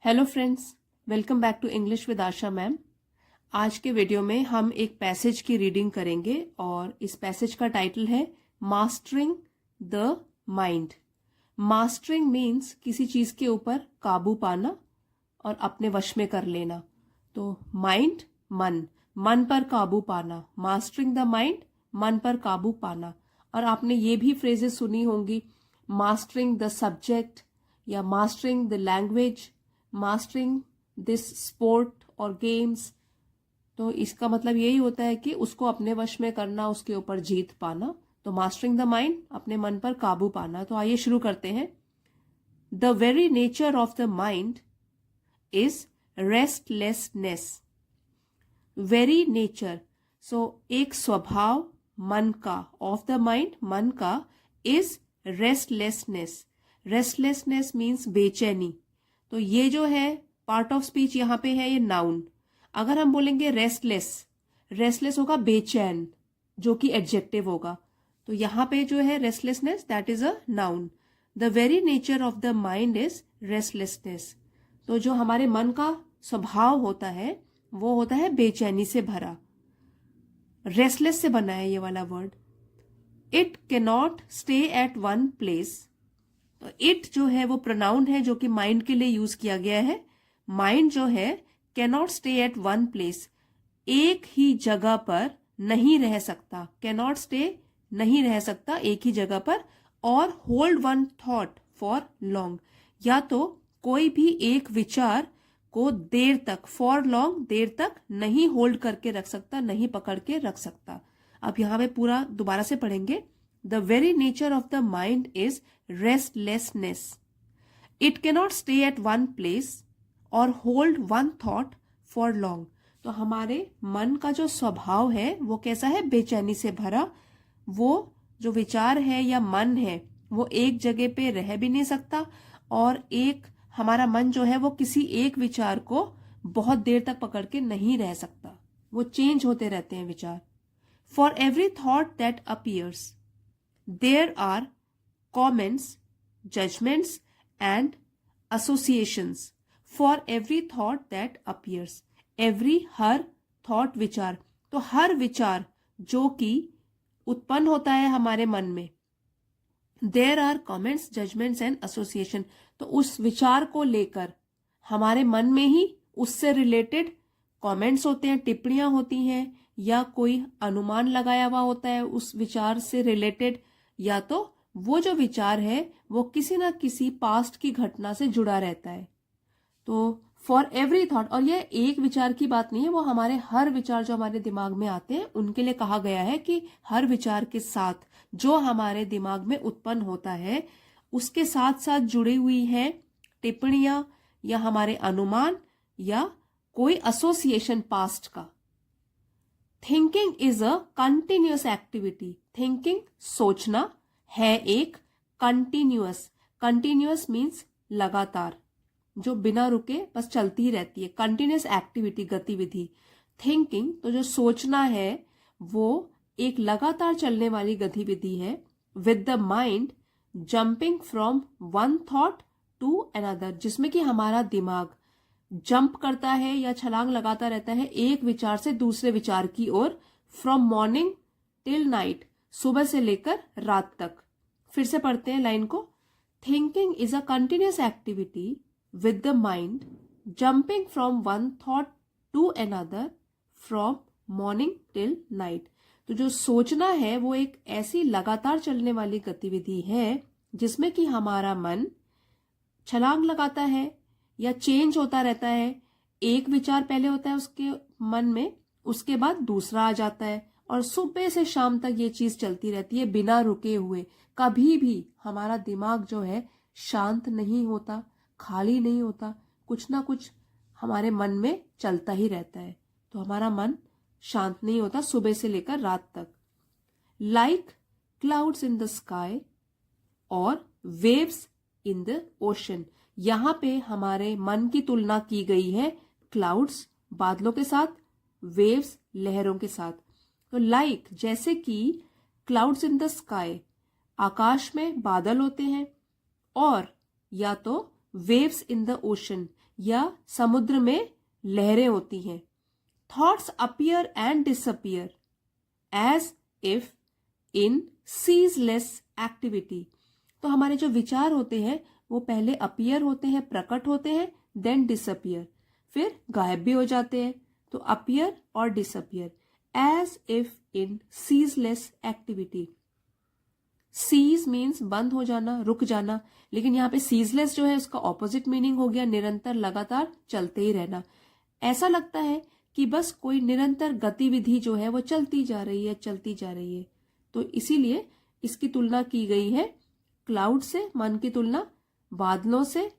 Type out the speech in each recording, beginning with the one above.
Hello friends, welcome back to English with Asha ma'am. आज के video में हम एक पैसेज की रीडिंग करेंगे और इस पैसेज का टाइटल है mastering the mind. Mastering means किसी चीज के ऊपर काबू पाना और अपने वश में कर लेना। तो माइंड मन पर काबू पाना, मास्टरिंग द माइंड, मन पर काबू पाना। और आपने ये भी फ्रेजेस सुनी होंगी, मास्टरिंग द सब्जेक्ट या mastering the language, mastering this sport और गेम्स। तो इसका मतलब यही होता है कि उसको अपने वश में करना, उसके ऊपर जीत पाना। तो मास्टरिंग द माइंड, अपने मन पर काबू पाना। तो आइए शुरू करते हैं। The very nature of the mind is restlessness. Very nature, so एक स्वभाव मन का, ऑफ द माइंड, मन का, इज रेस्टलेसनेस। रेस्टलेसनेस मीन्स बेचैनी। तो ये जो है पार्ट ऑफ स्पीच यहाँ पे है, ये नाउन। अगर हम बोलेंगे रेस्टलेस, रेस्टलेस होगा बेचैन, जो कि एडजेक्टिव होगा। तो यहाँ पे जो है restlessness, that is a noun. The very nature of the mind is restlessness. तो जो हमारे मन का स्वभाव होता है वो होता है बेचैनी से भरा। रेस्टलेस से बना है ये वाला word. It cannot stay at one place. तो इट जो है वो प्रोनाउन है जो कि माइंड के लिए यूज किया गया है। माइंड जो है cannot stay at one place, एक ही जगह पर नहीं रह सकता। कैनॉट स्टे, नहीं रह सकता एक ही जगह पर। और hold one thought for long, या तो कोई भी एक विचार को देर तक, फॉर लॉन्ग, देर तक नहीं होल्ड करके रख सकता, नहीं पकड़ के रख सकता। अब यहां पे पूरा दोबारा से पढ़ेंगे। The very nature of the mind is restlessness. It cannot stay at one place or hold one thought for long. तो हमारे मन का जो स्वभाव है वो कैसा है? बेचैनी से भरा। वो जो विचार है या मन है वो एक जगह पे रह भी नहीं सकता, और एक हमारा मन जो है वो किसी एक विचार को बहुत देर तक पकड़ के नहीं रह सकता, वो चेंज होते रहते हैं विचार। For every thought that appears, there are comments, judgments and associations. For every thought that appears, every, her, thought विचार, तो हर विचार जो कि उत्पन्न होता है हमारे मन में, there are comments, judgments and association, तो उस विचार को लेकर हमारे मन में ही उससे रिलेटेड कमेंट्स होते हैं, टिप्पणियां होती हैं, या कोई अनुमान लगाया हुआ होता है उस विचार से रिलेटेड, या तो वो जो विचार है वो किसी ना किसी पास्ट की घटना से जुड़ा रहता है। तो फॉर एवरी थॉट, और ये एक विचार की बात नहीं है, वो हमारे हर विचार जो हमारे दिमाग में आते हैं उनके लिए कहा गया है कि हर विचार के साथ जो हमारे दिमाग में उत्पन्न होता है उसके साथ साथ जुड़ी हुई है टिप्पणियां या हमारे अनुमान या कोई एसोसिएशन पास्ट का। Thinking is a continuous activity. Thinking, सोचना, है एक कंटिन्यूअस। कंटिन्यूअस मीन्स लगातार, जो बिना रुके बस चलती ही रहती है। कंटिन्यूअस एक्टिविटी, गतिविधि। थिंकिंग, तो जो सोचना है वो एक लगातार चलने वाली गतिविधि है। With the mind jumping from one thought to another, जिसमें कि हमारा दिमाग जंप करता है या छलांग लगाता रहता है एक विचार से दूसरे विचार की ओर। फ्रॉम मॉर्निंग टिल नाइट, सुबह से लेकर रात तक। फिर से पढ़ते हैं लाइन को। Thinking is a continuous activity with the mind jumping from one thought to another from morning till night. तो जो सोचना है वो एक ऐसी लगातार चलने वाली गतिविधि है जिसमें कि हमारा मन छलांग लगाता है या चेंज होता रहता है। एक विचार पहले होता है उसके मन में, उसके बाद दूसरा आ जाता है, और सुबह से शाम तक ये चीज चलती रहती है बिना रुके हुए। कभी भी हमारा दिमाग जो है शांत नहीं होता, खाली नहीं होता, कुछ ना कुछ हमारे मन में चलता ही रहता है। तो हमारा मन शांत नहीं होता सुबह से लेकर रात तक। Like clouds in the sky और वेव्स इन द ओशन, यहां पे हमारे मन की तुलना की गई है क्लाउड्स, बादलों के साथ, वेव्स, लहरों के साथ। तो लाइक, जैसे कि क्लाउड्स इन द स्काई, आकाश में बादल होते हैं, और या तो वेव्स इन द ओशन, या समुद्र में लहरें होती हैं. Thoughts appear and disappear as if in ceaseless activity. तो हमारे जो विचार होते हैं वो पहले अपीयर होते हैं, प्रकट होते हैं, देन डिसअपीयर, फिर गायब भी हो जाते हैं. तो अपीयर और disappear as if in ceaseless activity. Cease means बंद हो जाना, रुक जाना, लेकिन यहाँ पे सीजलेस जो है उसका ऑपोजिट मीनिंग हो गया निरंतर, लगातार चलते ही रहना. ऐसा लगता है कि बस कोई निरंतर गतिविधि जो है वो चलती जा रही है, चलती जा रही है. तो इसीलिए इसकी तुलना की गई है क्लाउड से, मन की तुलना बादलों से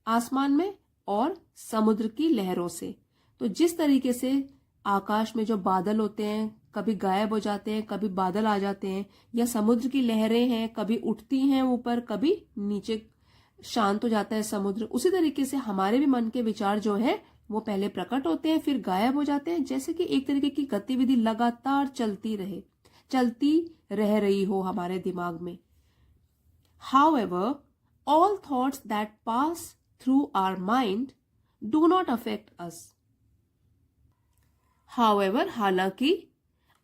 आसमान में और समुद्र की लहरों से. तो जिस तरीके से आकाश में जो बादल होते हैं कभी गायब हो जाते हैं, कभी बादल आ जाते हैं, या समुद्र की लहरें हैं कभी उठती हैं ऊपर, कभी नीचे शांत हो जाता है समुद्र, उसी तरीके से हमारे भी मन के विचार जो है वो पहले प्रकट होते हैं फिर गायब हो जाते हैं. जैसे कि एक तरीके की गतिविधि लगातार चलती रह रही हो हमारे दिमाग में. However, all thoughts that pass through our mind do not affect us. However, हालांकि,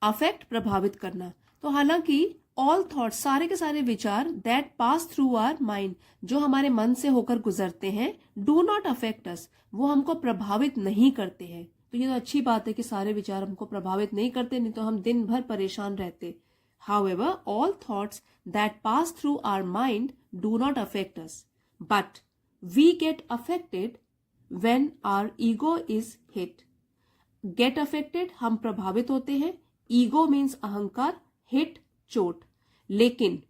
affect प्रभावित करना. तो हालांकि all thoughts, सारे के सारे विचार that pass through our mind, जो हमारे मन से होकर गुजरते हैं, do not affect us, वो हमको प्रभावित नहीं करते हैं. तो ये तो अच्छी बात है कि सारे विचार हमको प्रभावित नहीं करते, नहीं तो हम दिन भर परेशान रहते. However, all thoughts that pass through our mind do not affect us, but we get affected when our ego is hit. Get affected, हम प्रभावित होते हैं. Ego means अहंकार, hit चोट. लेकिन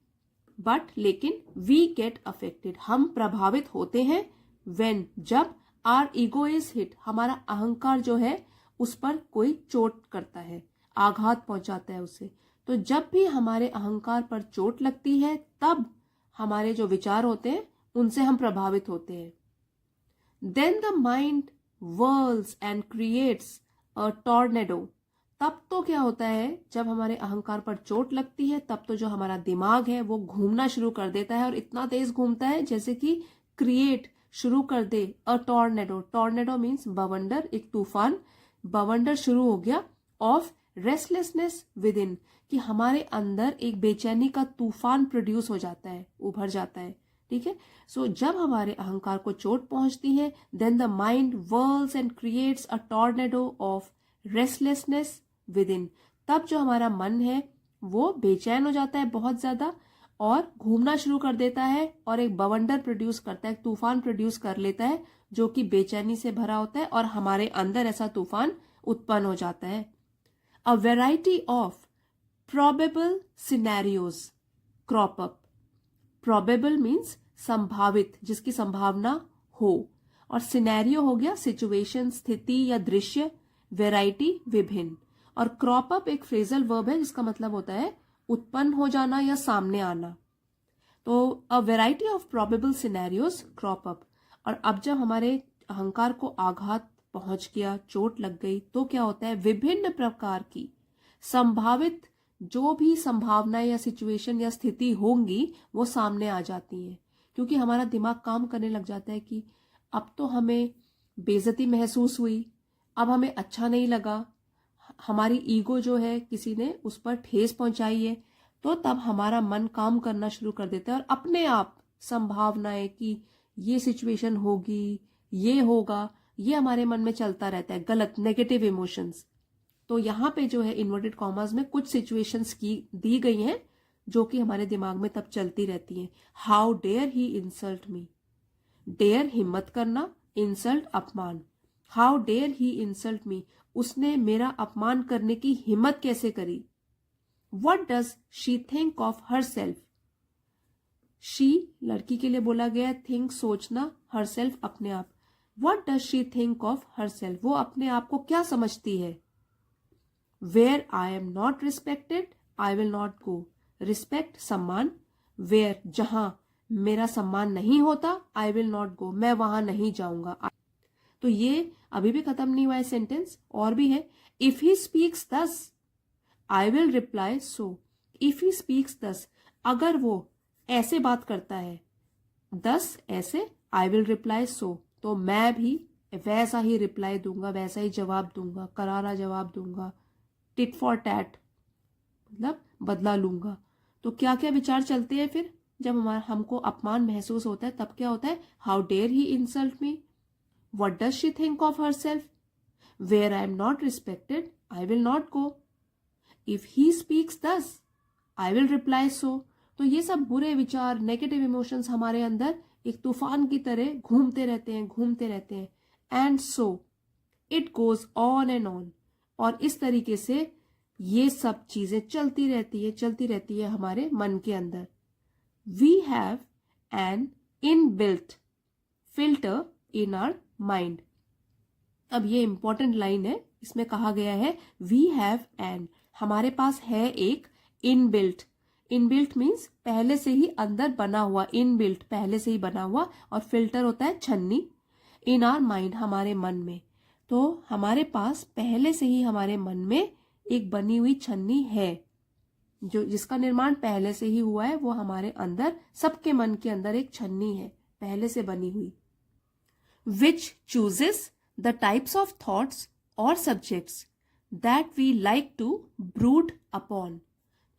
we get affected, हम प्रभावित होते हैं when, जब our ego is hit, हमारा अहंकार जो है उस पर कोई चोट करता है, आघात पहुंचाता है उसे. तो जब भी हमारे अहंकार पर चोट लगती है तब हमारे जो विचार होते हैं उनसे हम प्रभावित होते हैं. Then the mind whirls and creates a tornado. तब तो क्या होता है, जब हमारे अहंकार पर चोट लगती है तब तो जो हमारा दिमाग है वो घूमना शुरू कर देता है, और इतना तेज घूमता है जैसे कि क्रिएट शुरू कर दे अ टॉर्नेडो. टॉर्नेडो मीन्स बवंडर, एक तूफान. बवंडर शुरू हो गया ऑफ रेस्टलेसनेस विद इन, कि हमारे अंदर एक बेचैनी का तूफान प्रोड्यूस हो जाता है, उभर जाता है. ठीक है. सो जब हमारे अहंकार को चोट पहुंचती है, then the mind whirls and creates a tornado of restlessness within. तब जो हमारा मन है वो बेचैन हो जाता है बहुत ज्यादा और घूमना शुरू कर देता है, और एक बवंडर प्रोड्यूस करता है, एक तूफान प्रोड्यूस कर लेता है जो कि बेचैनी से भरा होता है, और हमारे अंदर ऐसा तूफान उत्पन्न हो जाता है. A variety of probable scenarios crop up. Probable means संभावित, जिसकी संभावना हो, और सिनेरियो हो गया सिचुएशन, स्थिति या दृश्य. वेराइटी विभिन्न, और क्रॉप अप एक फ्रेजल वर्ब है जिसका मतलब होता है उत्पन्न हो जाना या सामने आना. तो a variety of probable scenarios crop up. और अब जब हमारे अहंकार को आघात पहुंच गया, चोट लग गई, तो क्या होता है, विभिन्न प्रकार की संभावित जो भी संभावना या सिचुएशन या स्थिति होंगी वो सामने आ जाती हैं, क्योंकि हमारा दिमाग काम करने लग जाता है कि अब तो हमें बेइज्जती महसूस हुई, अब हमें अच्छा नहीं लगा, हमारी ईगो जो है किसी ने उस पर ठेस पहुंचाई है. तो तब हमारा मन काम करना शुरू कर देता है और अपने आप संभावनाएं कि ये सिचुएशन होगी, ये होगा, ये हमारे मन में चलता रहता है. गलत, नेगेटिव इमोशंस. तो यहाँ पे जो है इन्वर्टेड कॉमास में कुछ सिचुएशंस की दी गई हैं जो कि हमारे दिमाग में तब चलती रहती हैं. How dare he insult me. Dare हिम्मत करना, इंसल्ट अपमान. How dare he insult me, उसने मेरा अपमान करने की हिम्मत कैसे करी. What does she think of herself. She लड़की के लिए बोला गया, थिंक सोचना, हर सेल्फ अपने आप. What does she think of herself, वो अपने आप को क्या समझती है. Where I am not respected I will not go. Respect सम्मान. वेयर जहां मेरा सम्मान नहीं होता, आई विल नॉट गो, मैं वहां नहीं जाऊंगा. तो ये अभी भी खत्म नहीं हुआ है सेंटेंस, और भी है. If he speaks this I will reply so. If he speaks दस, अगर वो ऐसे बात करता है, दस ऐसे, आई विल रिप्लाई सो, तो मैं भी वैसा ही रिप्लाई दूंगा, वैसा ही जवाब दूंगा, करारा जवाब दूंगा, टिट फॉर टैट मतलब बदला लूंगा। तो क्या क्या विचार चलते हैं फिर जब हमको अपमान महसूस होता है, तब क्या होता है? How dare he insult me, what does she think of herself, where I am not respected I will not go, if he speaks this I will reply so. तो ये सब बुरे विचार, नेगेटिव इमोशंस हमारे अंदर एक तूफान की तरह घूमते रहते हैं and so it goes on and on. और इस तरीके से ये सब चीजें चलती रहती है हमारे मन के अंदर। We have an inbuilt filter in our mind. अब ये इंपॉर्टेंट लाइन है, इसमें कहा गया है वी हैव एन, हमारे पास है एक इनबिल्ट। इनबिल्ट मीन्स पहले से ही अंदर बना हुआ, इनबिल्ट पहले से ही बना हुआ, और फिल्टर होता है छन्नी। इन आवर माइंड हमारे मन में, तो हमारे पास पहले से ही हमारे मन में एक बनी हुई छन्नी है, जो जिसका निर्माण पहले से ही हुआ है। वो हमारे अंदर, सबके मन के अंदर एक छन्नी है पहले से बनी हुई, which chooses the types of thoughts और subjects that we like to brood upon.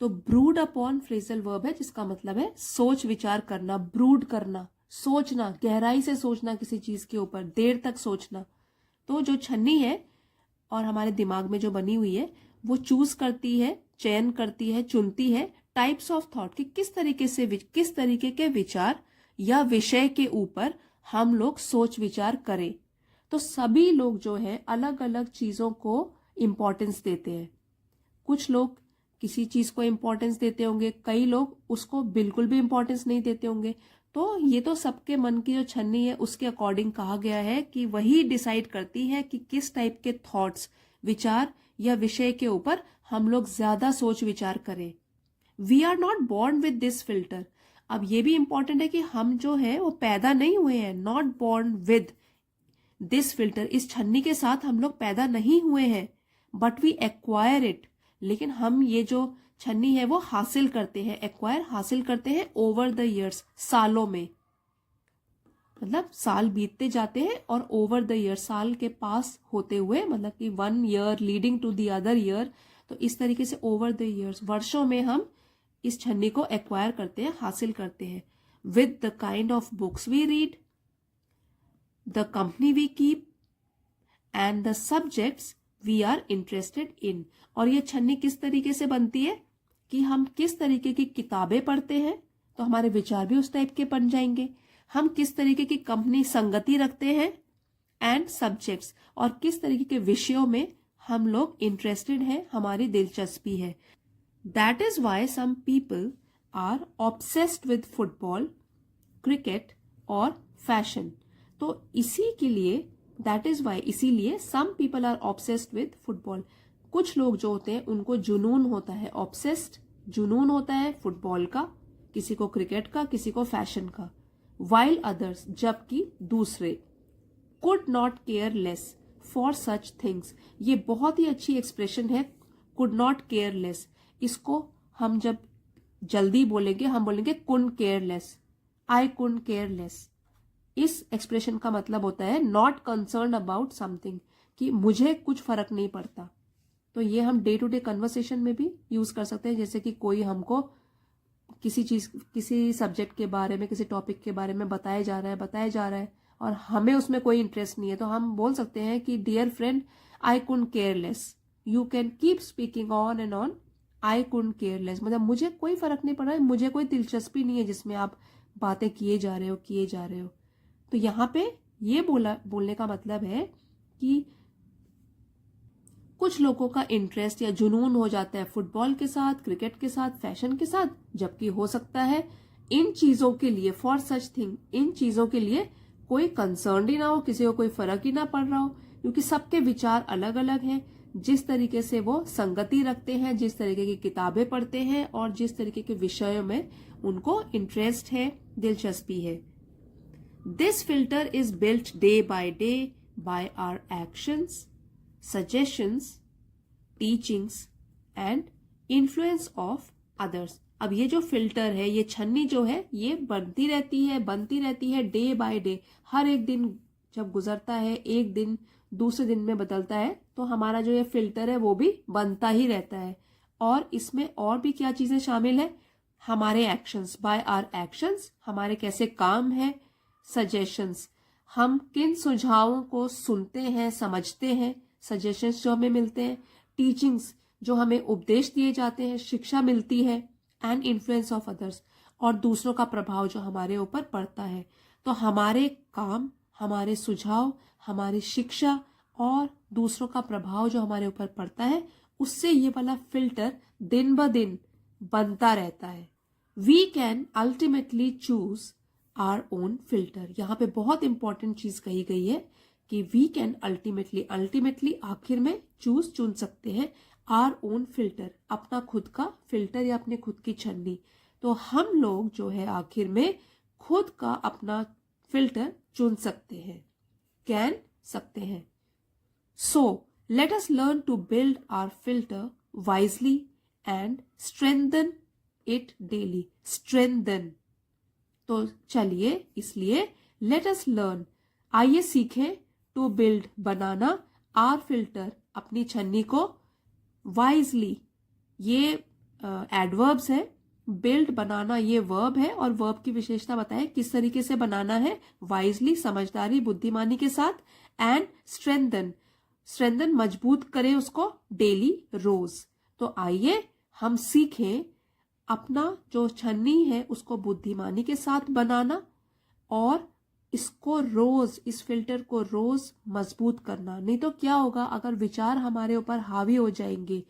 तो ब्रूड अपॉन फ्रेजल वर्ब है, जिसका मतलब है सोच विचार करना, ब्रूड करना, सोचना, गहराई से सोचना किसी चीज के ऊपर, देर तक सोचना। तो जो छन्नी है और हमारे दिमाग में जो बनी हुई है, वो चूज करती है, चयन करती है, चुनती है टाइप्स ऑफ थॉट कि किस तरीके के विचार या विषय के ऊपर हम लोग सोच विचार करें। तो सभी लोग जो है अलग अलग चीजों को इंपॉर्टेंस देते हैं। कुछ लोग किसी चीज को इंपॉर्टेंस देते होंगे, कई लोग उसको बिल्कुल भी इंपॉर्टेंस नहीं देते होंगे। तो ये तो सबके मन की जो छन्नी है उसके अकॉर्डिंग कहा गया है कि वही डिसाइड करती है कि किस टाइप के थॉट्स, विचार या विषय के ऊपर हम लोग ज्यादा सोच विचार करें। We are not born with this filter. अब ये भी इंपॉर्टेंट है कि हम जो है वो पैदा नहीं हुए हैं, not born with this filter, इस छन्नी के साथ हम लोग पैदा नहीं हुए हैं, बट वी एक्वायर इट, लेकिन हम ये जो छन्नी है वो हासिल करते हैं, एक्वायर हासिल करते हैं ओवर द ईयर्स, सालों में, मतलब साल बीतते जाते हैं और ओवर द ईयर, साल के पास होते हुए, मतलब कि 1 year leading to the other year. तो इस तरीके से ओवर द ईयर्स, वर्षों में हम इस छन्नी को एक्वायर करते हैं, हासिल करते हैं। With the kind of books we read, the company we keep and the subjects we are interested in. और ये छन्नी किस तरीके से बनती है कि हम किस तरीके की किताबें पढ़ते हैं तो हमारे विचार भी उस टाइप के बन जाएंगे, हम किस तरीके की कंपनी संगति रखते हैं एंड सब्जेक्ट्स, और किस तरीके के विषयों में हम लोग इंटरेस्टेड हैं, हमारी दिलचस्पी है। That is why some people are obsessed with football, cricket और फैशन। तो इसी के लिए, दैट इज वाई, इसीलिए some people are obsessed with football, कुछ लोग जो होते हैं उनको जुनून होता है, ऑब्सेस्ड जुनून होता है फुटबॉल का, किसी को क्रिकेट का, किसी को फैशन का। वाइल अदर्स, जबकि दूसरे, could not care less for such things. ये बहुत ही अच्छी एक्सप्रेशन है, कुड नॉट केयर लेस। इसको हम जब जल्दी बोलेंगे, हम बोलेंगे could care less, I could care less. इस एक्सप्रेशन का मतलब होता है नॉट कंसर्न अबाउट समथिंग, कि मुझे कुछ फर्क नहीं पड़ता। तो ये हम डे टू डे कन्वर्सेशन में भी यूज कर सकते हैं, जैसे कि कोई हमको किसी सब्जेक्ट के बारे में, किसी टॉपिक के बारे में बताया जा रहा है और हमें उसमें कोई इंटरेस्ट नहीं है, तो हम बोल सकते हैं कि dear friend, I couldn't care less, you can keep speaking on and on, I couldn't care less, मतलब मुझे कोई फर्क नहीं पड़ रहा है, मुझे कोई दिलचस्पी नहीं है जिसमें आप बातें किए जा रहे हो। तो यहाँ पे ये बोलने का मतलब है कि कुछ लोगों का इंटरेस्ट या जुनून हो जाता है फुटबॉल के साथ, क्रिकेट के साथ, फैशन के साथ, जबकि हो सकता है इन चीजों के लिए, फॉर सच थिंग, इन चीजों के लिए कोई कंसर्न ही ना हो, किसी को कोई फर्क ही ना पड़ रहा हो, क्योंकि सबके विचार अलग अलग हैं। जिस तरीके से वो संगति रखते हैं, जिस तरीके की किताबें पढ़ते हैं और जिस तरीके के विषयों में उनको इंटरेस्ट है, दिलचस्पी है। This filter is built day by our actions, suggestions, teachings and influence of others। अब ये जो फिल्टर है, ये छन्नी जो है, ये बनती रहती है डे बाय डे। हर एक दिन जब गुजरता है, एक दिन दूसरे दिन में बदलता है, तो हमारा जो ये फिल्टर है वो भी बनता ही रहता है। और इसमें और भी क्या चीजें शामिल है, हमारे एक्शंस, बाय आवर एक्शंस, हमारे कैसे काम है, सजेशंस, हम किन सुझावों को सुनते हैं, समझते हैं, सजेशंस जो हमें मिलते हैं, टीचिंग्स जो हमें उपदेश दिए जाते हैं, शिक्षा मिलती है, एंड इन्फ्लुएंस ऑफ अदर्स, और दूसरों का प्रभाव जो हमारे ऊपर पड़ता है। तो हमारे काम, हमारे सुझाव, हमारी शिक्षा और दूसरों का प्रभाव जो हमारे ऊपर पड़ता है, उससे ये वाला फिल्टर दिन ब दिन बनता रहता है। We can ultimately choose our own filter. यहाँ पे बहुत इंपॉर्टेंट चीज कही गई है कि वी कैन अल्टीमेटली आखिर में चुन सकते हैं आवर ओन फिल्टर, अपना खुद का फिल्टर या अपने खुद की छन्नी। तो हम लोग जो है आखिर में खुद का अपना फिल्टर चुन सकते हैं, सकते हैं। So let us learn to build our filter wisely and strengthen it daily. Strengthen, तो चलिए इसलिए लेट अस लर्न, आइए सीखें, टू बिल्ड, बनाना, आर फिल्टर, अपनी छन्नी को, वाइजली, ये एडवर्ब्स है, बिल्ड बनाना ये वर्ब है, और वर्ब की विशेषता बताएं किस तरीके से बनाना है, वाइजली, समझदारी, बुद्धिमानी के साथ, एंड स्ट्रेंथन मजबूत करें उसको, डेली, रोज। तो आइए हम सीखें अपना जो छन्नी है उसको बुद्धिमानी के साथ बनाना, और इसको रोज, इस फिल्टर को रोज मजबूत करना। नहीं तो क्या होगा, अगर विचार हमारे ऊपर हावी हो जाएंगे,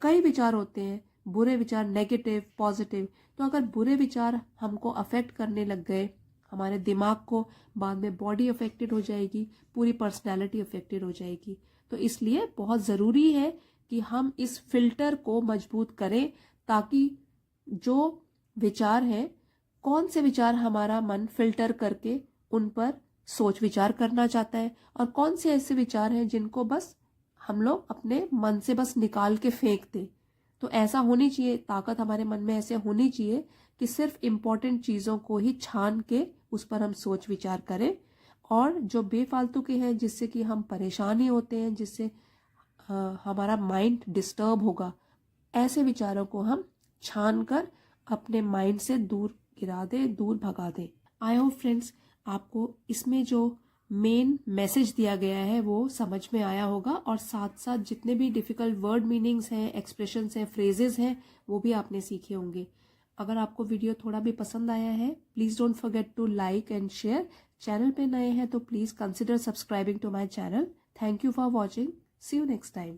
कई विचार होते हैं, बुरे विचार, नेगेटिव, पॉजिटिव, तो अगर बुरे विचार हमको अफेक्ट करने लग गए, हमारे दिमाग को, बाद में बॉडी अफेक्टेड हो जाएगी, पूरी पर्सनैलिटी अफेक्टेड हो जाएगी। तो इसलिए बहुत ज़रूरी है कि हम इस फिल्टर को मजबूत करें, ताकि जो विचार है, कौन से विचार हमारा मन फिल्टर करके उन पर सोच विचार करना चाहता है, और कौन से ऐसे विचार हैं जिनको बस हम लोग अपने मन से बस निकाल के फेंक दें। तो ऐसा होनी चाहिए, ताकत हमारे मन में ऐसे होनी चाहिए कि सिर्फ इम्पोर्टेंट चीज़ों को ही छान के उस पर हम सोच विचार करें, और जो बेफालतू के हैं, जिससे कि हम परेशान ही होते हैं, जिससे हमारा माइंड डिस्टर्ब होगा, ऐसे विचारों को हम छान कर अपने माइंड से दूर गिरा दें, दूर भगा दें। आई होप फ्रेंड्स आपको इसमें जो मेन मैसेज दिया गया है वो समझ में आया होगा, और साथ साथ जितने भी डिफिकल्ट वर्ड मीनिंग्स हैं, एक्सप्रेशंस हैं, फ्रेजेस हैं, वो भी आपने सीखे होंगे। अगर आपको वीडियो थोड़ा भी पसंद आया है, please don't forget to like and share. Channel पे नए हैं तो please consider subscribing to my channel. Thank you for watching. See you next time.